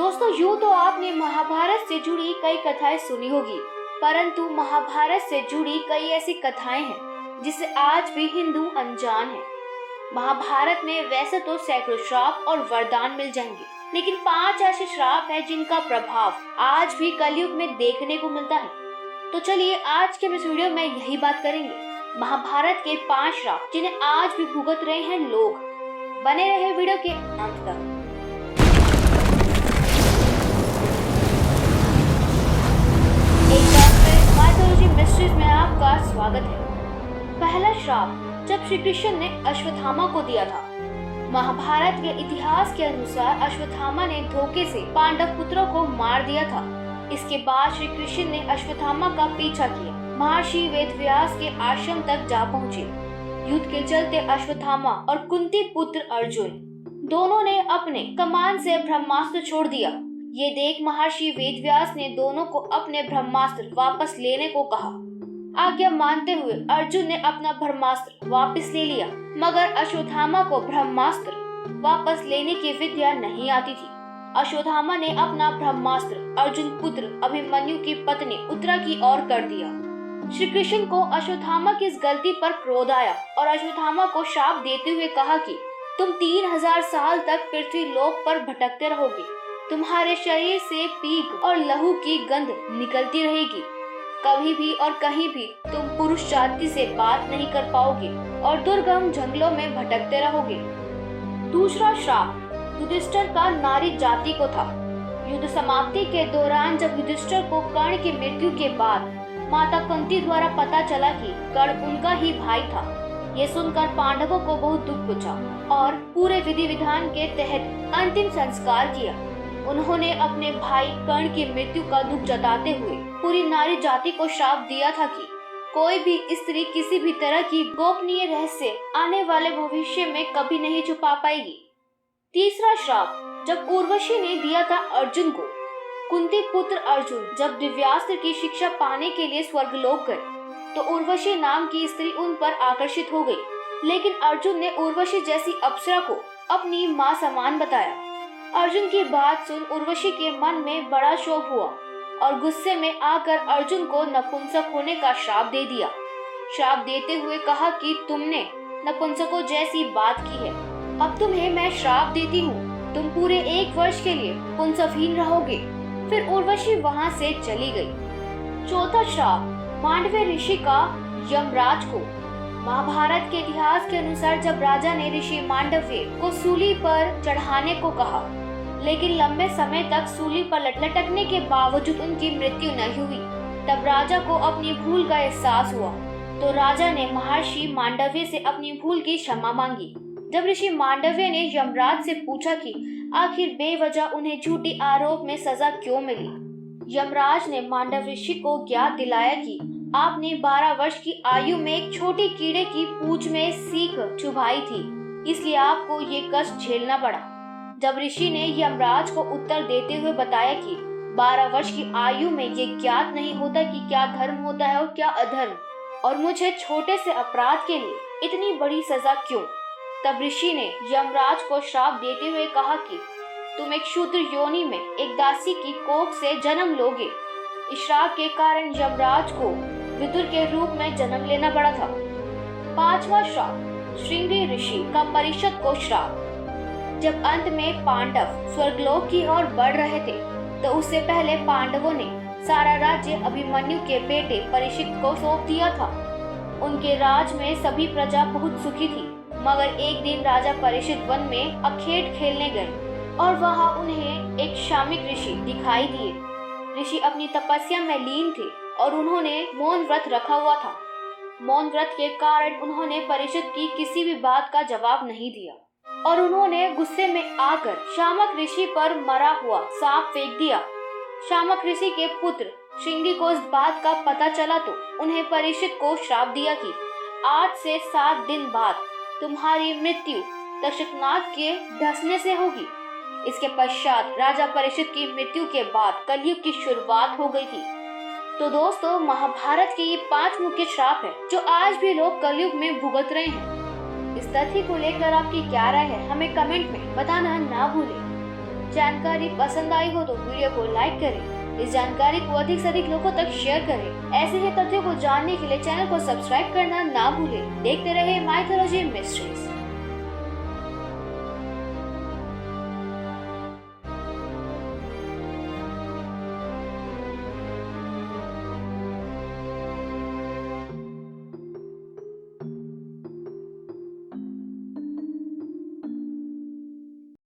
दोस्तों, यूँ तो आपने महाभारत से जुड़ी कई कथाएं सुनी होगी, परंतु महाभारत से जुड़ी कई ऐसी कथाएं हैं जिससे आज भी हिंदू अनजान है। महाभारत में वैसे तो सैकड़ों श्राप और वरदान मिल जाएंगे, लेकिन 5 ऐसे श्राप हैं जिनका प्रभाव आज भी कलयुग में देखने को मिलता है। तो चलिए आज के इस वीडियो में यही बात करेंगे, महाभारत के 5 श्राप जिन्हें आज भी भुगत रहे हैं लोग। बने रहे वीडियो के अंत तक। माइथोलॉजी मिस्ट्रीज में आपका स्वागत है। पहला श्राप जब श्री कृष्ण ने अश्वत्थामा को दिया था। महाभारत के इतिहास के अनुसार अश्वत्थामा ने धोखे से पांडव पुत्रों को मार दिया था। इसके बाद श्री कृष्ण ने अश्वत्थामा का पीछा किया, महर्षि वेदव्यास के आश्रम तक जा पहुँचे। युद्ध के चलते अश्वत्थामा और कुंती पुत्र अर्जुन दोनों ने अपने कमान से ब्रह्मास्त्र छोड़ दिया। ये देख महर्षि वेदव्यास ने दोनों को अपने ब्रह्मास्त्र वापस लेने को कहा। आज्ञा मानते हुए अर्जुन ने अपना ब्रह्मास्त्र वापस ले लिया, मगर अश्वत्थामा को ब्रह्मास्त्र वापस लेने की विद्या नहीं आती थी। अश्वत्थामा ने अपना ब्रह्मास्त्र अर्जुन पुत्र अभिमन्यु की पत्नी उत्तरा की ओर कर दिया। श्री कृष्ण को अश्वत्थामा की इस गलती पर क्रोध आया और अश्वत्थामा को शाप देते हुए कहा कि तुम 3000 साल तक पृथ्वी लोक पर भटकते रहोगे। तुम्हारे शरीर से पीक और लहू की गंध निकलती रहेगी। कभी भी और कहीं भी तुम पुरुष जाति से बात नहीं कर पाओगे और दुर्गम जंगलों में भटकते रहोगे। दूसरा श्राप युधिष्ठिर का नारी जाति को था। युद्ध समाप्ति के दौरान जब युधिष्ठिर को कर्ण की मृत्यु के बाद माता कुंती द्वारा पता चला कि कर्ण उनका ही भाई था, ये सुनकर पांडवों को बहुत दुख पहुंचा और पूरे विधि विधान के तहत अंतिम संस्कार किया। उन्होंने अपने भाई कर्ण की मृत्यु का दुख जताते हुए पूरी नारी जाति को श्राप दिया था कि कोई भी स्त्री किसी भी तरह की गोपनीय रहस्य आने वाले भविष्य में कभी नहीं छुपा पाएगी। तीसरा श्राप जब उर्वशी ने दिया था अर्जुन को। कुंती पुत्र अर्जुन जब दिव्यास्त्र की शिक्षा पाने के लिए स्वर्गलोक गए तो उर्वशी नाम की स्त्री उन पर आकर्षित हो गई, लेकिन अर्जुन ने उर्वशी जैसी अप्सरा को अपनी माँ समान बताया। अर्जुन की बात सुन उर्वशी के मन में बड़ा शोक हुआ और गुस्से में आकर अर्जुन को नपुंसक होने का श्राप दे दिया। श्राप देते हुए कहा कि तुमने नपुंसकों जैसी बात की है, अब तुम्हें मैं श्राप देती हूँ, तुम पूरे 1 वर्ष के लिए पुंसकहीन रहोगे। फिर उर्वशी वहाँ से चली गई। चौथा श्राप मांडव्य ऋषि का यमराज को। महाभारत के इतिहास के अनुसार जब राजा ने ऋषि मांडव्य को सूली पर चढ़ाने को कहा, लेकिन लंबे समय तक सूली पर लटकने के बावजूद उनकी मृत्यु नहीं हुई, तब राजा को अपनी भूल का एहसास हुआ। तो राजा ने महर्षि मांडव्य से अपनी भूल की क्षमा मांगी। जब ऋषि मांडव्य ने यमराज से पूछा कि आखिर बेवजह उन्हें झूठी आरोप में सजा क्यों मिली, यमराज ने मांडव्य ऋषि को ज्ञात दिलाया कि आपने 12 वर्ष की आयु में एक छोटी कीड़े की पूंछ में सीख चुभाई थी, इसलिए आपको ये कष्ट झेलना पड़ा। जब ऋषि ने यमराज को उत्तर देते हुए बताया कि 12 वर्ष की आयु में ये ज्ञात नहीं होता कि क्या धर्म होता है और क्या अधर्म, और मुझे छोटे से अपराध के लिए इतनी बड़ी सजा क्यों, तब ऋषि ने यमराज को श्राप देते हुए कहा कि तुम एक शूद्र योनि में एक दासी की कोख से जन्म लोगे। इस श्राप के कारण यमराज को विदुर के रूप में जन्म लेना पड़ा था। 5वां श्राप श्रृंगी ऋषि का परीक्षित को श्राप। जब अंत में पांडव स्वर्गलोक की ओर बढ़ रहे थे तो उससे पहले पांडवों ने सारा राज्य अभिमन्यु के बेटे परीक्षित को सौंप दिया था। उनके राज में सभी प्रजा बहुत सुखी थी, मगर एक दिन राजा परीक्षित वन में अखेट खेलने गए और वहां उन्हें एक शामिक ऋषि दिखाई दिए। ऋषि अपनी तपस्या में लीन थे और उन्होंने मौन व्रत रखा हुआ था। मौन व्रत के कारण उन्होंने परीक्षित की किसी भी बात का जवाब नहीं दिया और उन्होंने गुस्से में आकर शामक ऋषि पर मरा हुआ सांप फेंक दिया। शामक ऋषि के पुत्र श्रृंगी को इस बात का पता चला तो उन्हें परीक्षित को श्राप दिया कि 8 से 7 दिन बाद तुम्हारी मृत्यु तक्षकनाग के धंसने से होगी। इसके पश्चात राजा परीक्षित की मृत्यु के बाद कलयुग की शुरुआत हो गई थी। तो दोस्तों, महाभारत के ये 5 मुख्य श्राप हैं जो आज भी लोग कलयुग में भुगत रहे हैं। इस तथ्य को लेकर आपकी क्या राय है, हमें कमेंट में बताना ना भूलें। जानकारी पसंद आई हो तो वीडियो को लाइक करें। इस जानकारी को अधिक से अधिक लोगों तक शेयर करें। ऐसे ही तथ्यों को जानने के लिए चैनल को सब्सक्राइब करना ना भूलें। देखते रहे माइथोलॉजी मिस्ट्रीज।